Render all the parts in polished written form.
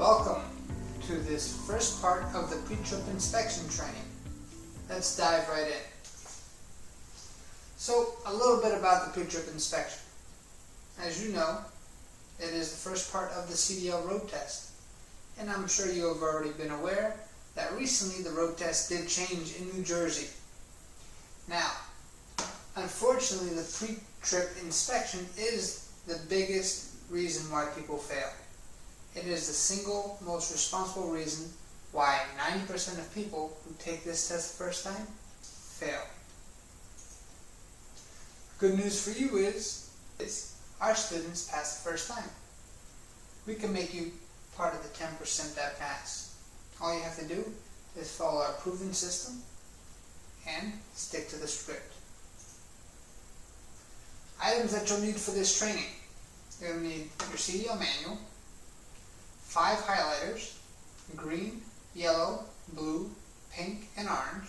Welcome to this first part of the pre-trip inspection training. Let's dive right in. So, a little bit about the pre-trip inspection. As you know, it is the first part of the CDL road test. And I'm sure you have already been aware that recently the road test did change in New Jersey. Now, unfortunately, the pre-trip inspection is the biggest reason why people fail. It is the single most responsible reason why 90% of people who take this test the first time fail. Good news for you is our students pass the first time. We can make you part of the 10% that pass. All you have to do is follow our proven system and stick to the script. Items that you'll need for this training. You're going to need your CDL manual, 5 highlighters, green, yellow, blue, pink, and orange,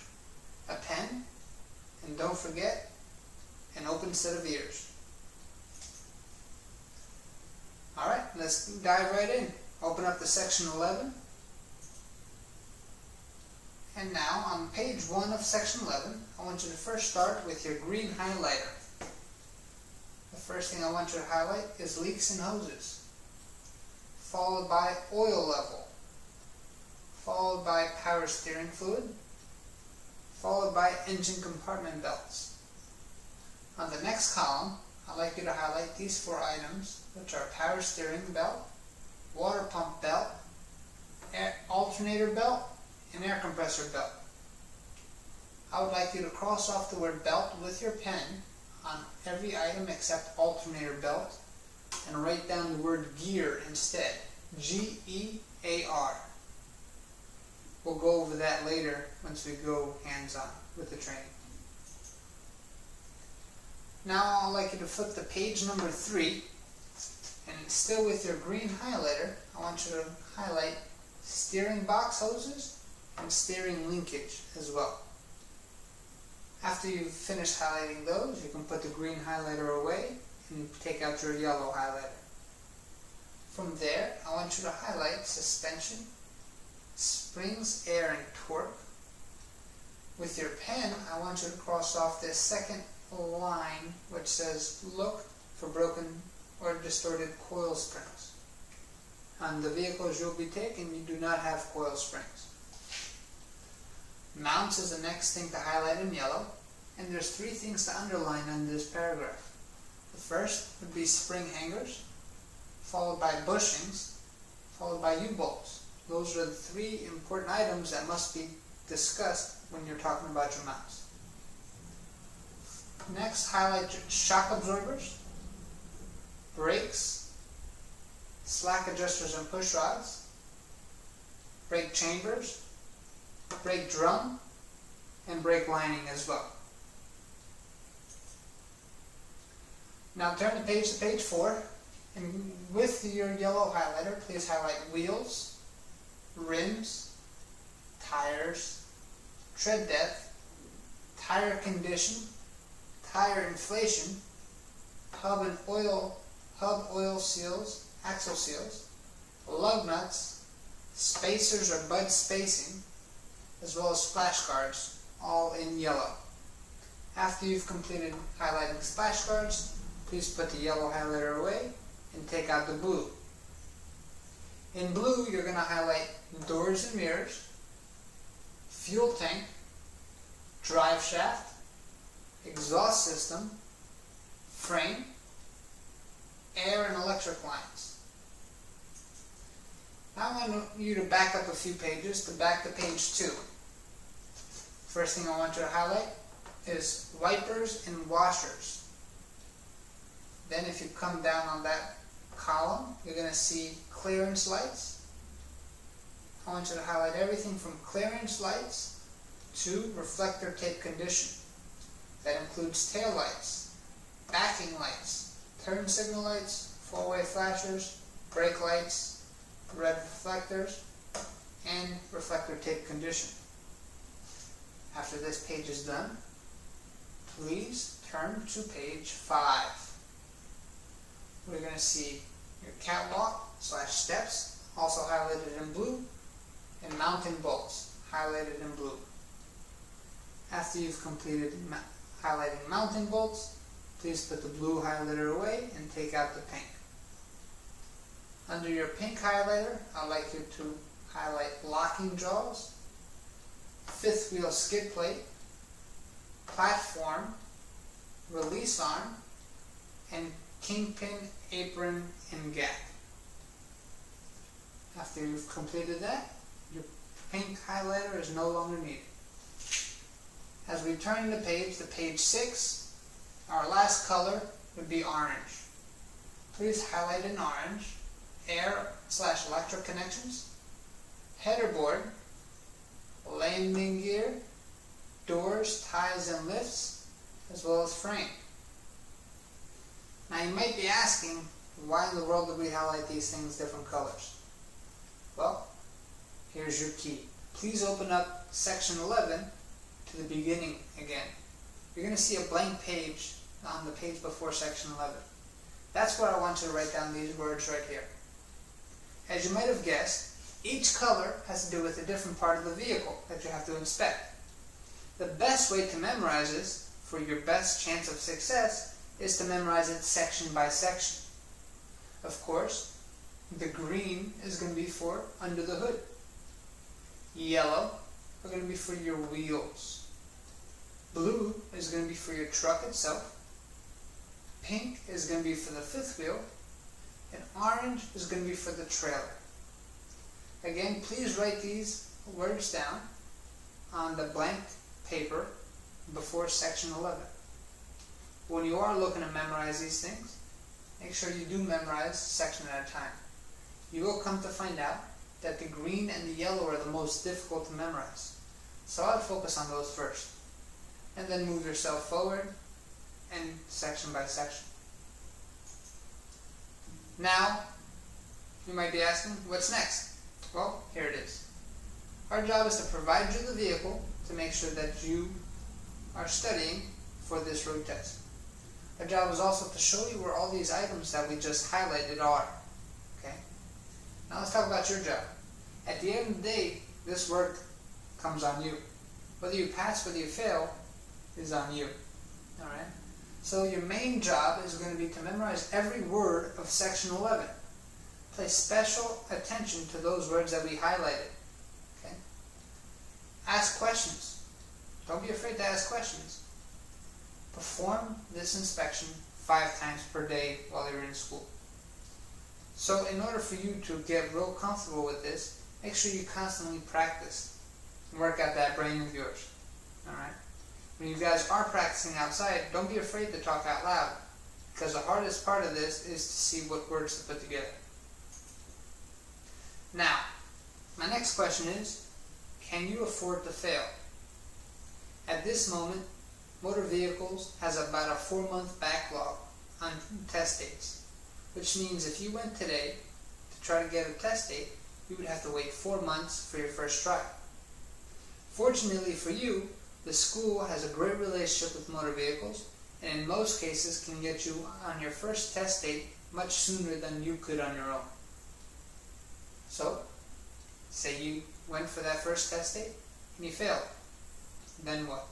a pen, and don't forget, an open set of ears. Alright, let's dive right in. Open up to section 11. And now, on page 1 of section 11, I want you to first start with your green highlighter. The first thing I want you to highlight is leaks and hoses, followed by oil level, followed by power steering fluid, followed by engine compartment belts. On the next column, I'd like you to highlight these 4 items, which are power steering belt, water pump belt, alternator belt, and air compressor belt. I would like you to cross off the word belt with your pen on every item except alternator belt and write down the word gear instead. G-E-A-R. We'll go over that later once we go hands-on with the training. Now I'd like you to flip to page number 3, and still with your green highlighter, I want you to highlight steering box hoses and steering linkage as well. After you've finished highlighting those, you can put the green highlighter away and take out your yellow highlighter. From there, I want you to highlight suspension, springs, air, and torque. With your pen, I want you to cross off this second line which says look for broken or distorted coil springs. On the vehicles you'll be taking, you do not have coil springs. Mounts is the next thing to highlight in yellow, and there's 3 things to underline in this paragraph. The first would be spring hangers, followed by bushings, followed by U-bolts. Those are the 3 important items that must be discussed when you're talking about your mounts. Next, highlight your shock absorbers, brakes, slack adjusters and push rods, brake chambers, brake drum, and brake lining as well. Now turn the page to page 4, and with your yellow highlighter, please highlight wheels, rims, tires, tread depth, tire condition, tire inflation, hub oil seals, axle seals, lug nuts, spacers or bud spacing, as well as splash guards, all in yellow. After you've completed highlighting the splash guards, please put the yellow highlighter away and take out the blue. In blue, you're going to highlight doors and mirrors, fuel tank, drive shaft, exhaust system, frame, air and electric lines. Now I want you to back up a few pages to back to page 2. First thing I want you to highlight is wipers and washers. Then if you come down on that column, you're going to see clearance lights. I want you to highlight everything from clearance lights to reflector tape condition. That includes tail lights, backing lights, turn signal lights, 4-way flashers, brake lights, red reflectors, and reflector tape condition. After this page is done, please turn to page 5. We're going to see your catwalk / steps also highlighted in blue, and mounting bolts, highlighted in blue. After you've completed highlighting mounting bolts, please put the blue highlighter away and take out the pink. Under your pink highlighter, I'd like you to highlight locking jaws, fifth wheel skid plate, platform, release arm, and kingpin, apron, and gap. After you've completed that, your pink highlighter is no longer needed. As we turn the page to page 6, our last color would be orange. Please highlight in orange air/electric connections, header board, landing gear, doors, ties, and lifts, as well as frame. Now you might be asking, why in the world did we highlight these things different colors? Well, here's your key. Please open up section 11 to the beginning again. You're going to see a blank page on the page before section 11. That's where I want you to write down these words right here. As you might have guessed, each color has to do with a different part of the vehicle that you have to inspect. The best way to memorize this, for your best chance of success, is to memorize it section by section. Of course, the green is going to be for under the hood. Yellow are going to be for your wheels. Blue is going to be for your truck itself. Pink is going to be for the fifth wheel. And orange is going to be for the trailer. Again, please write these words down on the blank paper before section 11. When you are looking to memorize these things, make sure you do memorize section at a time. You will come to find out that the green and the yellow are the most difficult to memorize. So I'd focus on those first, and then move yourself forward and section by section. Now, you might be asking, what's next? Well, here it is. Our job is to provide you the vehicle to make sure that you are studying for this road test. Our job is also to show you where all these items that we just highlighted are. Okay? Now let's talk about your job. At the end of the day, this work comes on you. Whether you pass, whether you fail, is on you. Alright? So your main job is going to be to memorize every word of section 11. Pay special attention to those words that we highlighted. Okay? Ask questions. Don't be afraid to ask questions. Perform this inspection 5 times per day while you're in school. So in order for you to get real comfortable with this, make sure you constantly practice and work out that brain of yours. Alright? When you guys are practicing outside, don't be afraid to talk out loud, because the hardest part of this is to see what words to put together. Now, my next question is, can you afford to fail? At this moment, Motor Vehicles has about a 4-month backlog on test dates, which means if you went today to try to get a test date, you would have to wait 4 months for your first try. Fortunately for you, the school has a great relationship with Motor Vehicles, and in most cases can get you on your first test date much sooner than you could on your own. So, say you went for that first test date and you failed. Then what?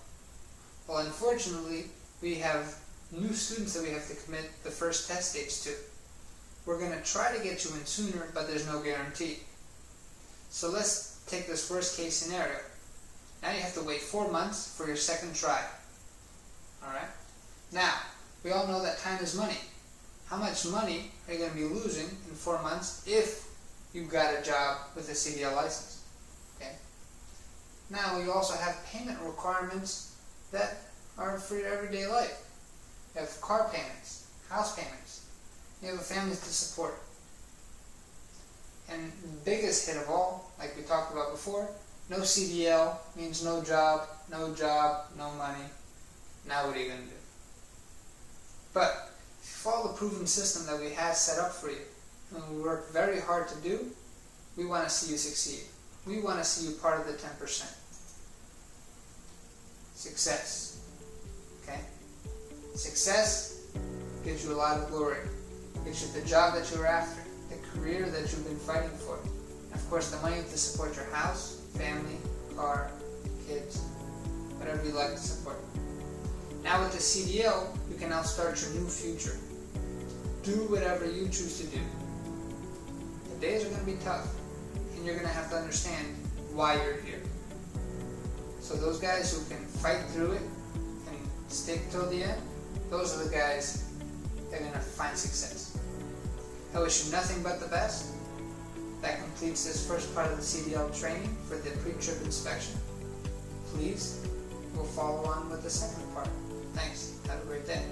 Well, unfortunately, we have new students that we have to commit the first test dates to. We're going to try to get you in sooner, but there's no guarantee. So let's take this worst case scenario. Now you have to wait 4 months for your second try. Alright? Now, we all know that time is money. How much money are you going to be losing in 4 months if you got a job with a CDL license? Okay? Now, you also have payment requirements that are for your everyday life. You have car payments, house payments. You have a family to support. And the biggest hit of all, like we talked about before, no CDL means no job, no money. Now what are you going to do? But if you follow the proven system that we have set up for you, and we work very hard to do, we want to see you succeed. We want to see you part of the 10%. Success. Okay? Success gives you a lot of glory. Gives you the job that you're after, the career that you've been fighting for. And of course, the money to support your house, family, car, kids, whatever you like to support. Now with the CDL, you can now start your new future. Do whatever you choose to do. The days are going to be tough, and you're going to have to understand why you're here. So those guys who can fight through it and stick till the end, those are the guys that are going to find success. I wish you nothing but the best. That completes this first part of the CDL training for the pre-trip inspection. Please, we'll follow on with the second part. Thanks. Have a great day.